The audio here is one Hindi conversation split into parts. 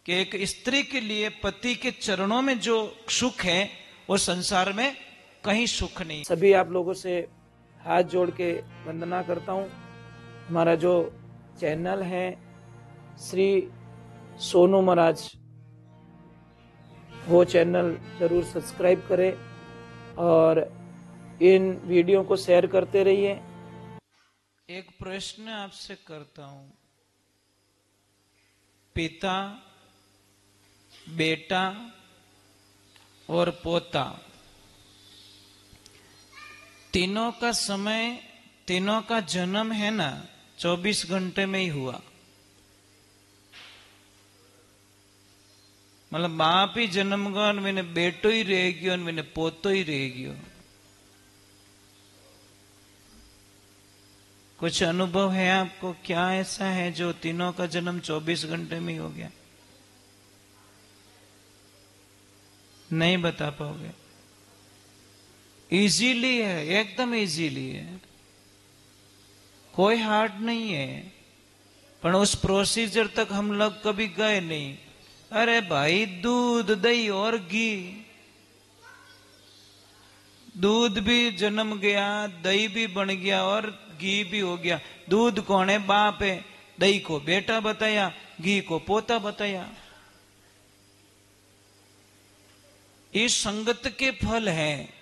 कि एक स्त्री के लिए पति के चरणों में जो सुख है वो संसार में कहीं सुख नहीं। सभी आप लोगों से हाथ जोड़ के वंदना करता हूँ। हमारा जो चैनल है श्री सोनू महाराज, वो चैनल जरूर सब्सक्राइब करें और इन वीडियो को शेयर करते रहिए। एक प्रश्न आपसे करता हूं, पिता, बेटा और पोता, तीनों का समय, तीनों का जन्म है ना 24 घंटे में ही हुआ। मतलब बाप ही जन्म गयो और मैंने बेटो ही रह गयो और मैंने पोतो ही रह गयो। कुछ अनुभव है आपको? क्या ऐसा है जो तीनों का जन्म 24 घंटे में ही हो गया? नहीं बता पाओगे? इजीली है, एकदम इजीली है, कोई हार्ड नहीं है, पर उस प्रोसीजर तक हम लोग कभी गए नहीं। अरे भाई, दूध, दही और घी, दूध भी जन्म गया, दही भी बन गया और घी भी हो गया। दूध कौन है? बाप है। दही को बेटा बताया, घी को पोता बताया। ये संगत के फल हैं।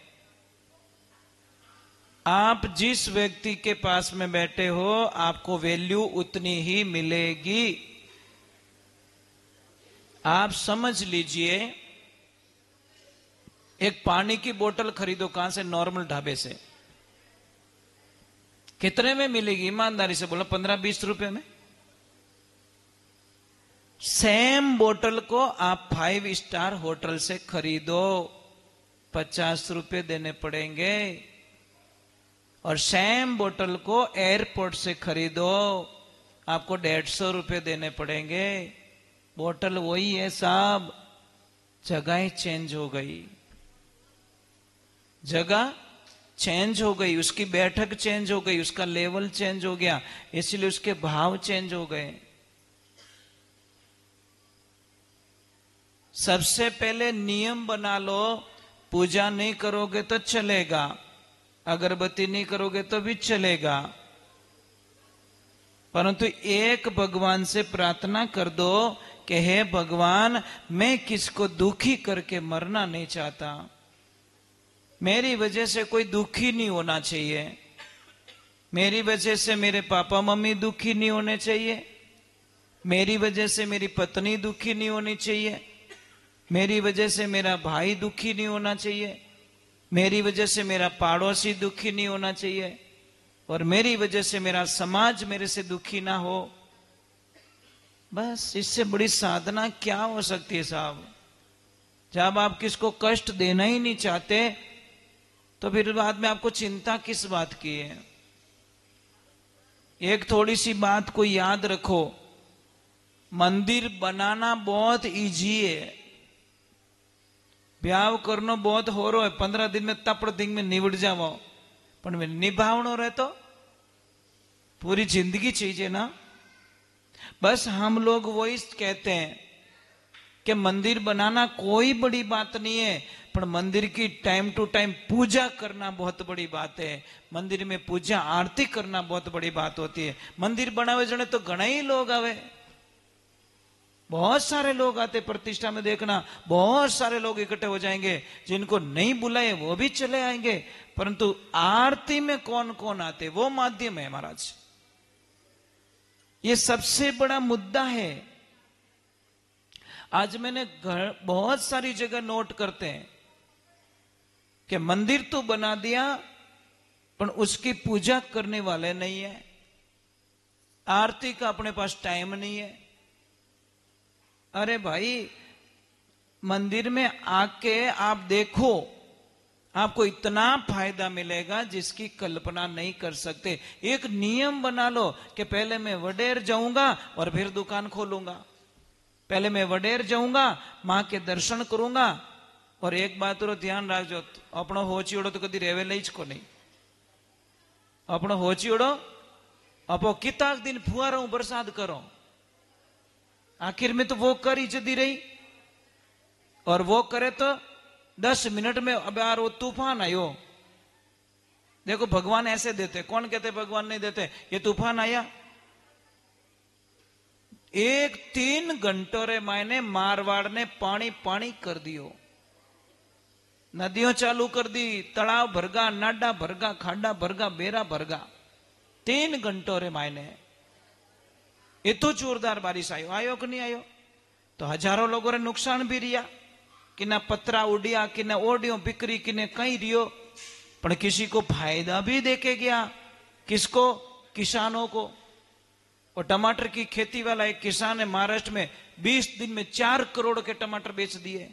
आप जिस व्यक्ति के पास में बैठे हो, आपको वैल्यू उतनी ही मिलेगी। आप समझ लीजिए, एक पानी की बोतल खरीदो, कहां से? नॉर्मल ढाबे से। कितने में मिलेगी? ईमानदारी से बोलो, 15-20 रुपए में। सेम बोतल को आप 5 स्टार होटल से खरीदो, 50 रुपए देने पड़ेंगे। और सेम बोतल को एयरपोर्ट से खरीदो, आपको 150 रुपए देने पड़ेंगे। बोतल वही है साहब, जगह चेंज हो गई, जगह चेंज हो गई, उसकी बैठक चेंज हो गई, उसका लेवल चेंज हो गया, इसलिए उसके भाव चेंज हो गए। सबसे पहले नियम बना लो, पूजा नहीं करोगे तो चलेगा, अगरबत्ती नहीं करोगे तो भी चलेगा, परंतु एक भगवान से प्रार्थना कर दो कि हे भगवान, मैं किसको दुखी करके मरना नहीं चाहता, मेरी वजह से कोई दुखी नहीं होना चाहिए, मेरी वजह से मेरे पापा मम्मी दुखी नहीं होने चाहिए, मेरी वजह से मेरी पत्नी दुखी नहीं होनी चाहिए, मेरी वजह से मेरा भाई दुखी नहीं होना चाहिए, मेरी वजह से मेरा पड़ोसी दुखी नहीं होना चाहिए, और मेरी वजह से मेरा समाज मेरे से दुखी ना हो। बस इससे बड़ी साधना क्या हो सकती है साहब? जब आप किसको कष्ट देना ही नहीं चाहते, तो फिर बाद में आपको चिंता किस बात की है? एक थोड़ी सी बात को याद रखो, मंदिर बनाना बहुत इजी है, ब्याह करना बहुत हो रहा है, 15 दिन में तपड़ दिन में निवड़ जाओ, पर निभावनो रहे तो पूरी जिंदगी चाहिए ना। बस हम लोग वही कहते हैं कि मंदिर बनाना कोई बड़ी बात नहीं है, पर मंदिर की टाइम टू टाइम पूजा करना बहुत बड़ी बात है, मंदिर में पूजा आरती करना बहुत बड़ी बात होती है। मंदिर बनावे जने तो घना ही लोग आवे, बहुत सारे लोग आते, प्रतिष्ठा में देखना बहुत सारे लोग इकट्ठे हो जाएंगे, जिनको नहीं बुलाए वो भी चले आएंगे, परंतु आरती में कौन कौन आते वो माध्यम है महाराज। ये सबसे बड़ा मुद्दा है। आज मैंने बहुत सारी जगह नोट करते हैं कि मंदिर तो बना दिया पर उसकी पूजा करने वाले नहीं है, आरती का अपने पास टाइम नहीं है। अरे भाई, मंदिर में आके आप देखो, आपको इतना फायदा मिलेगा जिसकी कल्पना नहीं कर सकते। एक नियम बना लो कि पहले मैं वडेर जाऊंगा और फिर दुकान खोलूंगा, पहले मैं वडेर जाऊंगा, मां के दर्शन करूंगा। और एक बात रो ध्यान रखो, अपनो होचीड़ो तो कदी रेवे लईज को नहीं, अपनो होचीड़ो अपो किताक दिन फुआरो बरसात करो, आखिर में तो वो कर ही जदी रही, और वो करे तो 10 मिनट में, अब यार वो तूफान आयो। देखो भगवान ऐसे देते, कौन कहते भगवान नहीं देते? ये तूफान आया, 3 घंटों रे मायने मारवाड़ ने पानी पानी कर दियो, नदियों चालू कर दी, तालाब भरगा, नाडा भरगा, खाडा भरगा, बेरा भरगा, 3 घंटों रे मायने। ये तो जोरदार बारिश आयो कि नहीं आयो? तो हजारों लोगों रे नुकसान भी रिया, कि ना पत्रा उड़िया, कि ना ओडियो बिक्री, कि ने कहीं रियो, पर किसी को फायदा भी देके गया। किसको? किसानों को। और टमाटर की खेती वाला एक किसान है महाराष्ट्र में, 20 दिन में 4 करोड़ के टमाटर बेच दिए।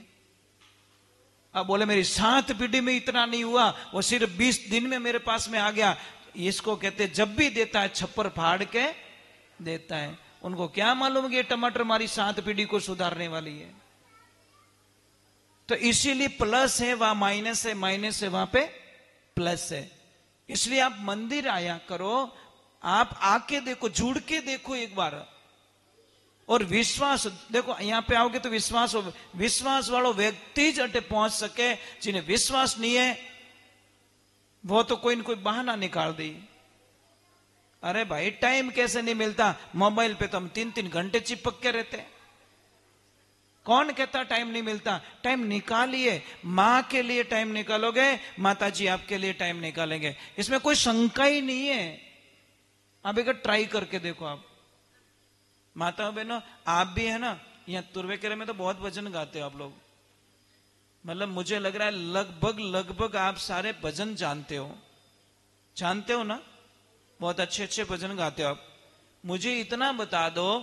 अब बोले मेरी 7 पीढ़ी में इतना नहीं हुआ, वो सिर्फ 20 दिन में मेरे पास में आ गया। इसको कहते जब भी देता है छप्पर फाड़ के देता है। उनको क्या मालूम कि ये टमाटर हमारी 7 पीढ़ी को सुधारने वाली है। तो इसीलिए प्लस है वहां माइनस है, माइनस है वहां पे प्लस है। इसलिए आप मंदिर आया करो, आप आके देखो, जुड़ के देखो एक बार, और विश्वास देखो। यहां पे आओगे तो विश्वास हो, विश्वास वालों व्यक्ति जटे पहुंच सके। जिन्हें विश्वास नहीं है वो तो कोई न कोई बहाना निकाल दी। अरे भाई टाइम कैसे नहीं मिलता? मोबाइल पे तो हम 3-3 घंटे चिपक के रहते हैं। कौन कहता टाइम नहीं मिलता? टाइम निकालिए, मां के लिए टाइम निकालोगे, माता जी आपके लिए टाइम निकालेंगे, इसमें कोई शंका ही नहीं है। आप एक ट्राई करके देखो। आप माता बहनों, आप भी है ना, यहाँ तुर्वेकेरे में तो बहुत भजन गाते हो आप लोग। मतलब मुझे लग रहा है लगभग आप सारे भजन जानते हो ना? बहुत अच्छे अच्छे भजन गाते हो आप। मुझे इतना बता दो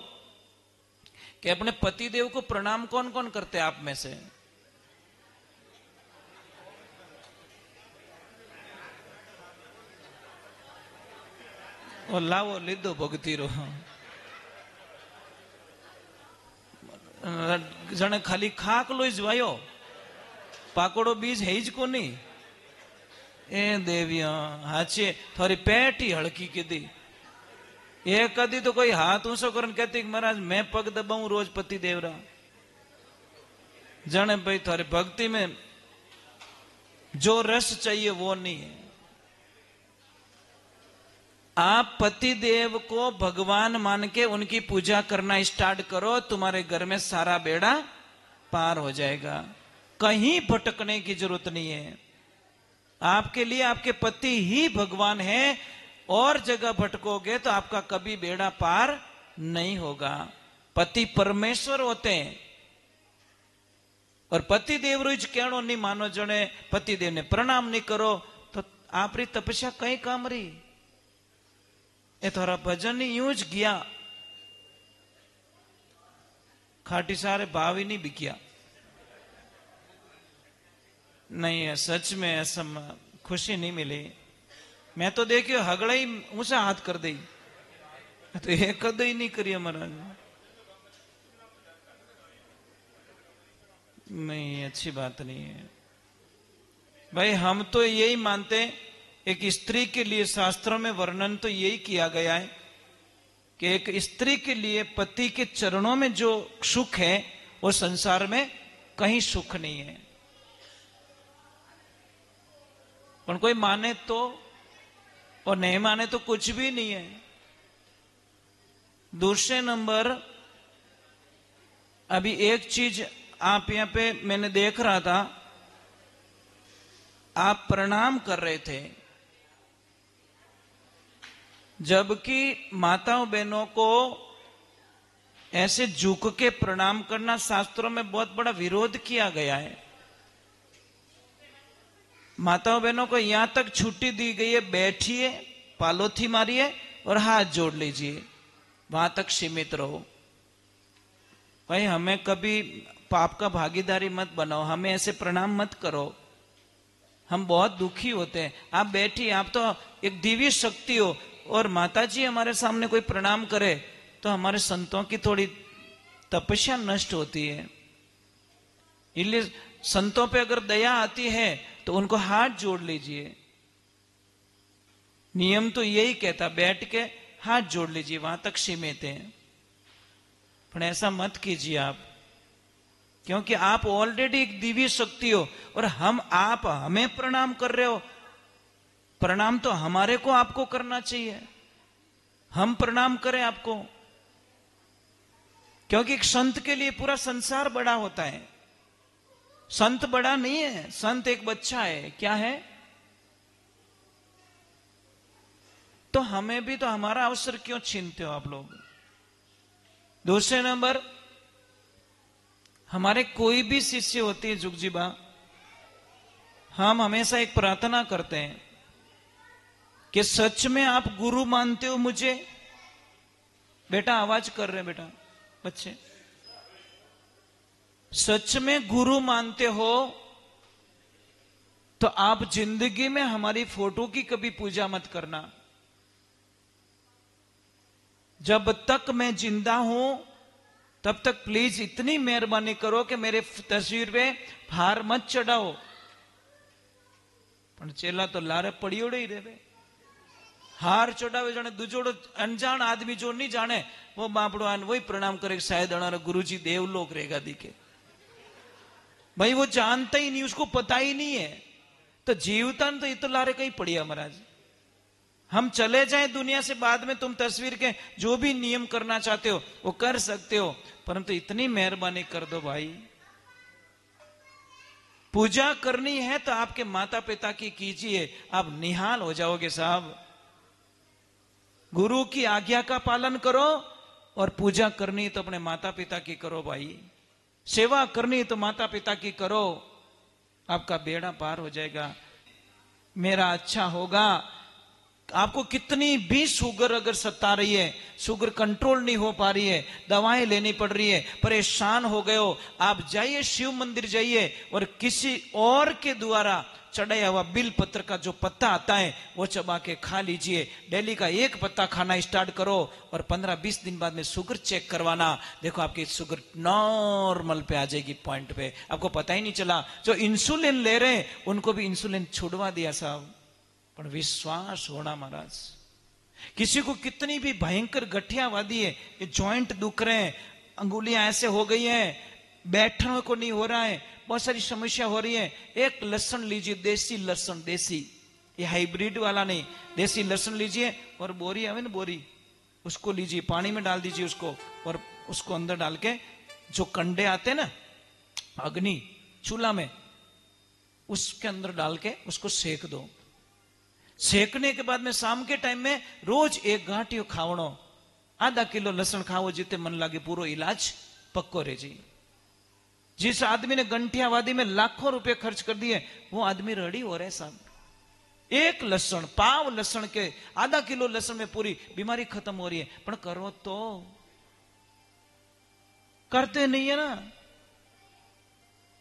कि अपने पति देव को प्रणाम कौन कौन करते हैं आप में से? और लाओ लीधो भक्ति रो जने खाली खाकलो ज वायो, पाकोड़ो बीज है ज कोनी। ए देविया हाचे थोड़ी पेट ही हड़की कीधी। ये कदी तो कोई हाथ ऊंचो करन कहती कि महाराज मैं पग दबाऊं रोज पति देवरा। जाने भाई थारी भक्ति में जो रस चाहिए वो नहीं है। आप पति देव को भगवान मान के उनकी पूजा करना स्टार्ट करो, तुम्हारे घर में सारा बेड़ा पार हो जाएगा। कहीं भटकने की जरूरत नहीं है। आपके लिए आपके पति ही भगवान है, और जगह भटकोगे तो आपका कभी बेड़ा पार नहीं होगा। पति परमेश्वर होते हैं, और पति देव रोज कहनो नहीं मानो, जने पति देव ने प्रणाम नहीं करो तो आप री तपस्या कई काम रही। ये थोड़ा भजन ही यूं ज गया, खाटी सारे भाव ही नहीं बिकिया। नहीं है, सच में ऐसा खुशी नहीं मिली। मैं तो देखियो हगड़ा ही ऊंचा हाथ कर दी, तो ये कद ही नहीं करिए महाराज। नहीं, अच्छी बात नहीं है भाई। हम तो यही मानते, एक स्त्री के लिए शास्त्रों में वर्णन तो यही किया गया है कि एक स्त्री के लिए पति के चरणों में जो सुख है वो संसार में कहीं सुख नहीं है। पर कोई माने तो और नहीं माने तो कुछ भी नहीं है। दूसरे नंबर, अभी एक चीज आप यहां पे मैंने देख रहा था, आप प्रणाम कर रहे थे, जबकि माताओं बहनों को ऐसे झुक के प्रणाम करना शास्त्रों में बहुत बड़ा विरोध किया गया है। माताओं बहनों को यहां तक छुट्टी दी गई है, बैठिए, पालोथी मारिए और हाथ जोड़ लीजिए, वहां तक सीमित रहो। भाई हमें कभी पाप का भागीदारी मत बनाओ, हमें ऐसे प्रणाम मत करो, हम बहुत दुखी होते हैं। आप बैठिए, आप तो एक दिव्य शक्ति हो, और माताजी हमारे सामने कोई प्रणाम करे तो हमारे संतों की थोड़ी तपस्या नष्ट होती है। इसलिए संतों पे अगर दया आती है तो उनको हाथ जोड़ लीजिए। नियम तो यही कहता, बैठ के हाथ जोड़ लीजिए, वहां तक सीमित है। पर ऐसा मत कीजिए आप, क्योंकि आप ऑलरेडी एक दिव्य शक्ति हो और आप हमें प्रणाम कर रहे हो। प्रणाम तो हमारे को आपको करना चाहिए, हम प्रणाम करें आपको, क्योंकि एक संत के लिए पूरा संसार बड़ा होता है। संत बड़ा नहीं है, संत एक बच्चा है। क्या है? तो हमें भी तो हमारा अवसर क्यों छीनते हो आप लोग? दूसरे नंबर, हमारे कोई भी शिष्य होती है जुगजीबा, हम हमेशा एक प्रार्थना करते हैं कि सच में आप गुरु मानते हो मुझे? बेटा आवाज कर रहे बेटा बच्चे, सच में गुरु मानते हो तो आप जिंदगी में हमारी फोटो की कभी पूजा मत करना। जब तक मैं जिंदा हूं तब तक प्लीज इतनी मेहरबानी करो कि मेरे तस्वीर पे हार मत चढ़ाओ। पण चेला तो लारे पड़ियोड़े ही रे, हार चढ़ावे जाने दूजोड़ो अनजान आदमी जो नहीं जाने वो बापड़ो आन वही प्रणाम करे, शायद अनारा गुरुजी देवलोक रहेगा दिखे। भाई वो जानता ही नहीं, उसको पता ही नहीं है। तो जीवता तो ये तो लारे कहीं पड़िया महाराज। हम चले जाएं दुनिया से, बाद में तुम तस्वीर के जो भी नियम करना चाहते हो वो कर सकते हो, परंतु इतनी मेहरबानी कर दो भाई। पूजा करनी है तो आपके माता पिता की कीजिए, आप निहाल हो जाओगे साहब। गुरु की आज्ञा का पालन करो और पूजा करनी है तो अपने माता पिता की करो भाई। सेवा करनी है तो माता पिता की करो, आपका बेड़ा पार हो जाएगा। मेरा अच्छा होगा। आपको कितनी भी शुगर अगर सता रही है, शुगर कंट्रोल नहीं हो पा रही है, दवाएं लेनी पड़ रही है, परेशान हो गए हो, आप जाइए शिव मंदिर जाइए और किसी और के द्वारा चढ़ाया हुआ बिल पत्र का जो पत्ता आता है वो चबा के खा लीजिए। डेली का एक पत्ता खाना स्टार्ट करो और 15-20 दिन बाद में शुगर चेक करवाना। देखो आपकी शुगर नॉर्मल पे आ जाएगी, पॉइंट पे, आपको पता ही नहीं चला। जो इंसुलिन ले रहे हैं उनको भी इंसुलिन छुड़वा दिया साहब। पर विश्वास होना महाराज। किसी को कितनी भी भयंकर गठियावादी है, ये जॉइंट दुख रहे हैं, अंगुलियां ऐसे हो गई हैं, बैठने को नहीं हो रहा है, बहुत सारी समस्या हो रही है, एक लहसुन लीजिए, देसी लहसुन, देसी, ये हाइब्रिड वाला नहीं, देसी लहसुन लीजिए और बोरी आवे ना बोरी, उसको लीजिए, पानी में डाल दीजिए उसको, और उसको अंदर डाल के जो कंडे आते ना अग्नि चूल्हा में, उसके अंदर डाल के उसको सेक दो। सेकने के बाद में शाम के टाइम में रोज एक गांठियो खावणो, आधा किलो लहसुन खाओ, जिते मन लागे पूरो इलाज पक्को रहे जी। जिस आदमी ने गंठियावादी में लाखों रुपए खर्च कर दिए वो आदमी रेडी हो रहे साहब। एक लहसुन, पाव लहसुन के, आधा किलो लहसुन में पूरी बीमारी खत्म हो रही है। पर करो तो, करते नहीं है ना।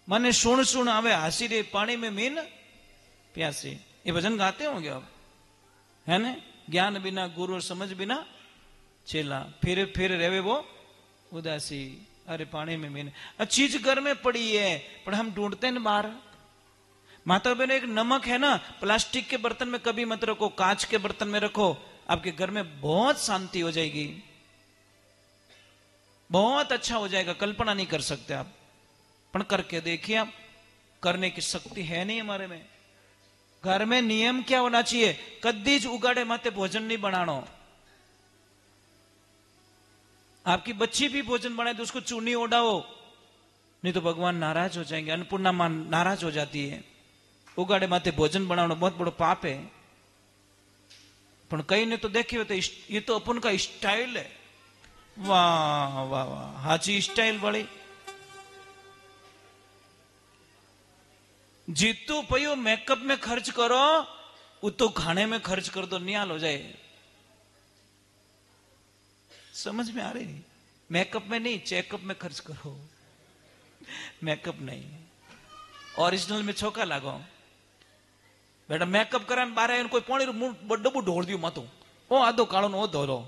माने सुन सुन आवे हासी रे पानी में मीन प्यासी, ये भजन गाते होंगे आप, है ना? ज्ञान बिना गुरु और समझ बिना चेला, फिर रहे वो उदासी। अरे पानी में मीन, चीज घर में पड़ी है पर हम ढूंढते हैं बाहर। माता बहन, एक नमक है ना, प्लास्टिक के बर्तन में कभी मत रखो, कांच के बर्तन में रखो, आपके घर में बहुत शांति हो जाएगी, बहुत अच्छा हो जाएगा। कल्पना नहीं कर सकते आप, पर करके देखिए आप। करने की शक्ति है नहीं हमारे में। घर में नियम क्या होना चाहिए? कद्दी ज उगाड़े माते भोजन नहीं बनानो। आपकी बच्ची भी भोजन बनाए तो उसको चूनी ओढ़ाओ, नहीं तो भगवान नाराज हो जाएंगे, अन्नपूर्णा मां नाराज हो जाती है। उगाड़े माते भोजन बनाना बहुत बड़ो पाप है। पर कई ने तो देखिए तो ये तो अपन का स्टाइल है। वाह वाह वाह, हाची स्टाइल वाली। जीतू पयो मेकअप में खर्च करो, वो तो खाने में खर्च कर दो, निहाल हो जाए। समझ में आ रही? मेकअप में नहीं, चेकअप में खर्च करो, मेकअप नहीं। ओरिजिनल में छोका लागो बेटा। मेकअप करा बारे कोई पानी डब्बू ढोल दियो मत, ओ आधो कालो नो धोलो।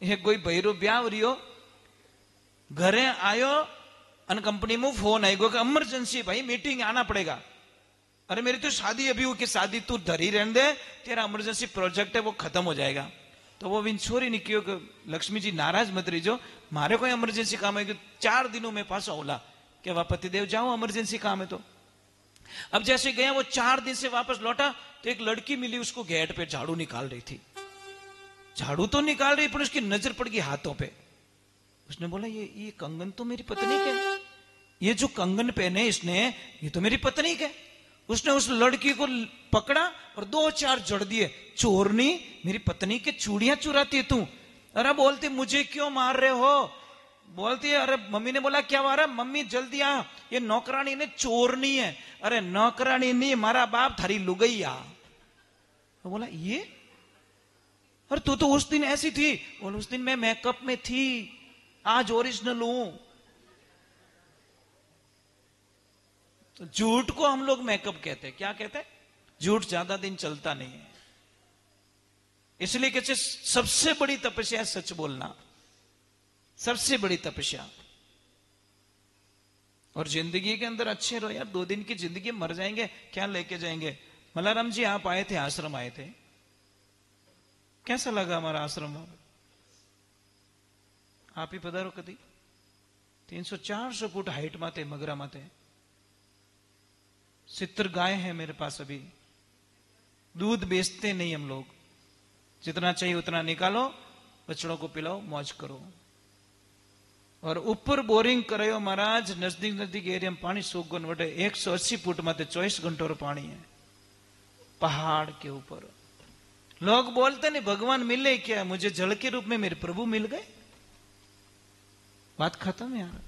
ये कोई भैरो ब्याह रियो, घरे आयो अन कंपनी में फोन आई गो कि इमरजेंसी भाई मीटिंग आना पड़ेगा। अरे मेरी तो शादी अभी हुई कि शादी तू धरी रहने दे, तेरा इमरजेंसी प्रोजेक्ट है वो खत्म हो जाएगा। तो वो विंछोरी ने कहो कि लक्ष्मी जी नाराज मत रहीजो, मारे कोई इमरजेंसी काम है कि 4 दिनों में पास ओला कि वह पतिदेव जाओ इमरजेंसी काम है। तो अब जैसे गया वो 4 दिन से वापस लौटा तो एक लड़की मिली, उसको गेट पे झाड़ू निकाल रही थी। झाड़ू तो निकाल रही पर उसकी नजर पड़ गई हाथों पे। उसने बोला ये कंगन तो मेरी पत्नी के, ये जो कंगन पहने इसने ये तो मेरी पत्नी के। उसने उस लड़की को पकड़ा और 2-4 जड़ दिए। चोरनी, मेरी पत्नी के चूड़ियां चुराती है तू। अरे बोलती मुझे क्यों मार रहे हो? बोलती है अरे मम्मी ने बोला क्या मारा? मम्मी जल्दी आ, ये नौकरानी ने चोरनी है। अरे नौकरानी नहीं, मारा बाप थारी लुगैया। तो बोला ये, अरे तू तो उस दिन ऐसी थी। बोला उस दिन मैं मेकअप में थी, आज ओरिजिनल हूं। तो झूठ को हम लोग मेकअप कहते हैं। क्या कहते हैं? झूठ ज्यादा दिन चलता नहीं है, इसलिए कहते सबसे बड़ी तपस्या है सच बोलना, सबसे बड़ी तपस्या। और जिंदगी के अंदर अच्छे रहो यार, 2 दिन की जिंदगी मर जाएंगे, क्या लेके जाएंगे? मल्लाराम जी आप आए थे, आश्रम आए थे, कैसा लगा हमारा आश्रम? आप ही पधारो कदी। 300-400 फुट हाइट माते, मगरा माते 70 गाय है मेरे पास। अभी दूध बेचते नहीं हम लोग, जितना चाहिए उतना निकालो, बछड़ों को पिलाओ, मौज करो। और ऊपर बोरिंग करायो महाराज, नजदीक नजदीक एरिया में पानी सूख गो वटे 180 फुट माते 24 घंटों पानी है पहाड़ के ऊपर। लोग बोलते नहीं भगवान मिले क्या? मुझे जल के रूप में मेरे प्रभु मिल गए। बात खत्म यार।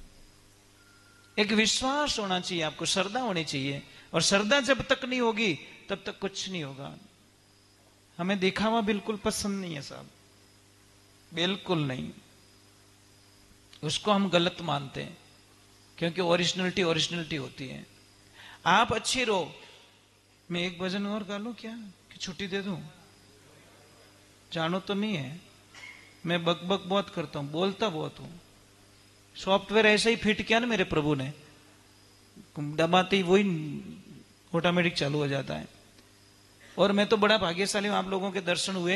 एक विश्वास होना चाहिए आपको, श्रद्धा होनी चाहिए। और श्रद्धा जब तक नहीं होगी तब तक कुछ नहीं होगा। हमें दिखावा बिल्कुल पसंद नहीं है साहब, बिल्कुल नहीं। उसको हम गलत मानते हैं, क्योंकि ओरिजिनलिटी होती है। आप अच्छी रहो। मैं एक भजन और गा लूं क्या, कि छुट्टी दे दूं? जानो तो नहीं है, मैं बकबक बहुत करता हूं, बोलता बहुत हूं। सॉफ्टवेयर ऐसे ही फिट किया ना मेरे प्रभु ने, दबाते ही वही ऑटोमेटिक चालू हो जाता है। और मैं तो बड़ा भाग्यशाली हूं, आप लोगों के दर्शन हुए।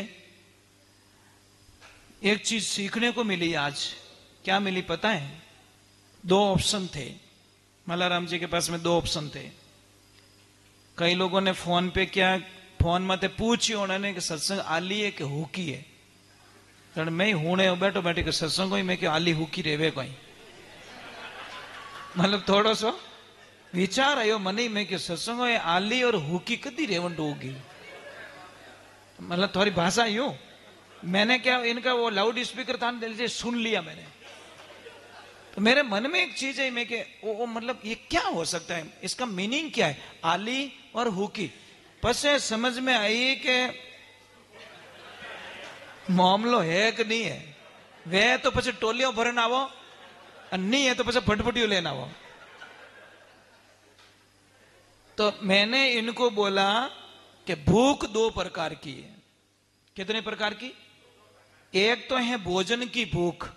एक चीज सीखने को मिली आज। क्या मिली पता है? 2 ऑप्शन थे मल्लाराम जी के पास में, 2 ऑप्शन थे। कई लोगों ने फोन पे क्या, फोन में पूछी उन्होंने कि सत्संग आली है कि हुकी है। कारण मैं हूने बैठो बैठे के सत्संग में कि आली हुकी रेवे कोई, मतलब थोड़ो सो विचार आयो मने में कि सत्संग आली और हुकी कदी रेवंट होगी, मतलब थोड़ी भाषा यूं। मैंने क्या इनका वो लाउड स्पीकर था, सुन लिया मैंने, तो मेरे मन में एक चीज है मैं कि वो मतलब ये क्या हो सकता है, इसका मीनिंग क्या है आली और हुकी। पसे समझ में आई कि मामलो है कि नहीं है। वे तो पछे टोलियों भरन आवो, नहीं है तो पछे फटफटियों लेना आवो। तो मैंने इनको बोला कि भूख 2 प्रकार की है। कितने प्रकार की? एक तो है भोजन की भूख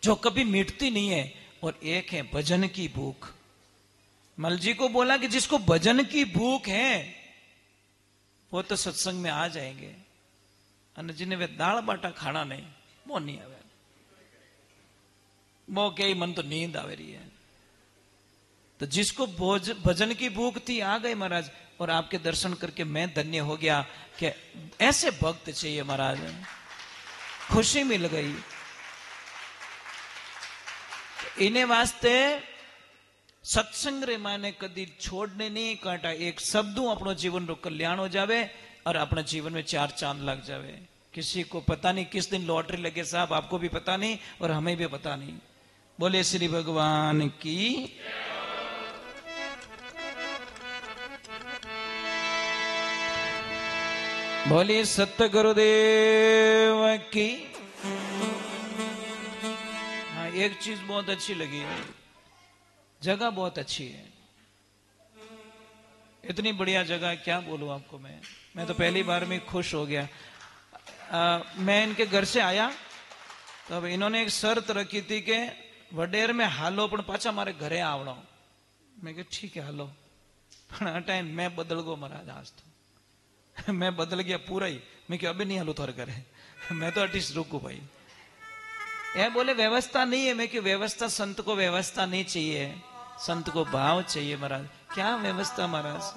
जो कभी मिटती नहीं है, और एक है भजन की भूख। मल जी को बोला कि जिसको भजन की भूख है वो तो सत्संग में आ जाएंगे, और जिन्हें वे दाल बाटा खाना नहीं, वो नहीं आवे। वो कई मन तो नींद आवे रही है। तो जिसको भजन की भूख थी आ गए महाराज, और आपके दर्शन करके मैं धन्य हो गया कि ऐसे भक्त चाहिए महाराज, खुशी मिल गई। इन्हें वास्ते सत्संग रे माने कदी छोड़ने नहीं काटा। एक शब्दों अपनो जीवन रो कल्याण हो जावे और अपने जीवन में 4 चांद लग जावे। किसी को पता नहीं किस दिन लॉटरी लगे साहब, आपको भी पता नहीं और हमें भी पता नहीं। बोले श्री भगवान की। बोले सत्य गुरुदेव की। हाँ, एक चीज बहुत अच्छी लगी है, जगह बहुत अच्छी है। इतनी बढ़िया जगह क्या बोलूं आपको। मैं तो पहली बार में खुश हो गया। मैं इनके घर से आया तो अब इन्होंने एक शर्त रखी थी कि वडेर में हालो पण पाछा मारे घरे आवड़ो। मैं कहा ठीक है हालो, पण टाइम मैं बदल गो महाराज। आज तो मैं बदल गया पूरा ही। मैं क्यों अभी नहीं हलू थोड़े करे मैं तो आर्टिस्ट रुकू भाई। यह बोले व्यवस्था नहीं है। मैं क्यों व्यवस्था, संत को व्यवस्था नहीं चाहिए, संत को भाव चाहिए महाराज। क्या व्यवस्था महाराज,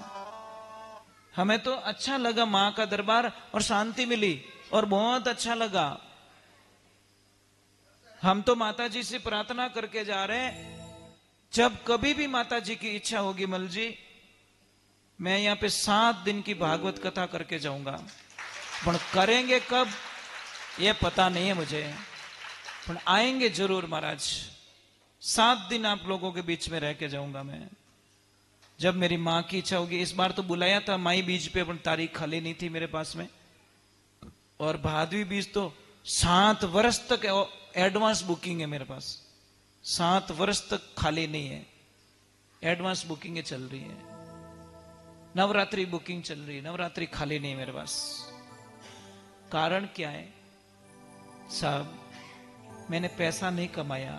हमें तो अच्छा लगा मां का दरबार और शांति मिली और बहुत अच्छा लगा। हम तो माता जी से प्रार्थना करके जा रहे हैं, जब कभी भी माता जी की इच्छा होगी मल जी, मैं यहां पे 7 दिन की भागवत कथा करके जाऊंगा। पर करेंगे कब ये पता नहीं है मुझे, पर आएंगे जरूर महाराज। 7 दिन आप लोगों के बीच में रह के जाऊंगा मैं, जब मेरी मां की इच्छा होगी। इस बार तो बुलाया था माई बीज पे, अपन तारीख खाली नहीं थी मेरे पास में। और भादवी बीज तो 7 वर्ष तक एडवांस बुकिंग है मेरे पास, 7 वर्ष तक खाली नहीं है, एडवांस बुकिंग चल रही है। नवरात्रि बुकिंग चल रही है, नवरात्रि खाली नहीं है मेरे पास। कारण क्या है साहब, मैंने पैसा नहीं कमाया,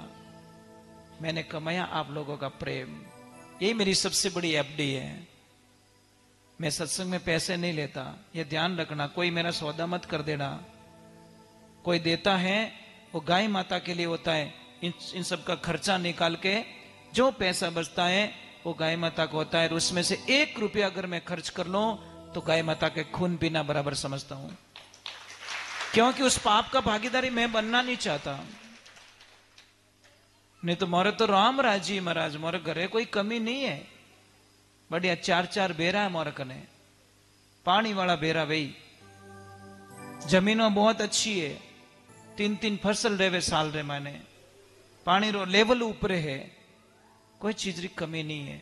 मैंने कमाया आप लोगों का प्रेम। यही मेरी सबसे बड़ी एफडी है। मैं सत्संग में पैसे नहीं लेता, ये ध्यान रखना। कोई मेरा सौदा मत कर देना। कोई देता है वो गाय माता के लिए होता है। इन सब का खर्चा निकाल के जो पैसा बचता है वो गाय माता को होता है। उसमें से 1 रुपया अगर मैं खर्च कर लूं तो गाय माता के खून पीना बराबर समझता हूं, क्योंकि उस पाप का भागीदारी मैं बनना नहीं चाहता। नहीं तो मोरे तो राम राजी महाराज, मोरे घरे कोई कमी नहीं है। बढ़िया 4-4 बेरा है मोरे कने, पानी वाला बेरा भाई। जमीनों बहुत अच्छी है, 3-3 फसल रेवे साल रे माने, पानी रो लेवल ऊपर है, कोई चीज की कमी नहीं है।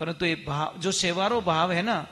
परंतु ये भाव, जो सेवारो भाव है ना,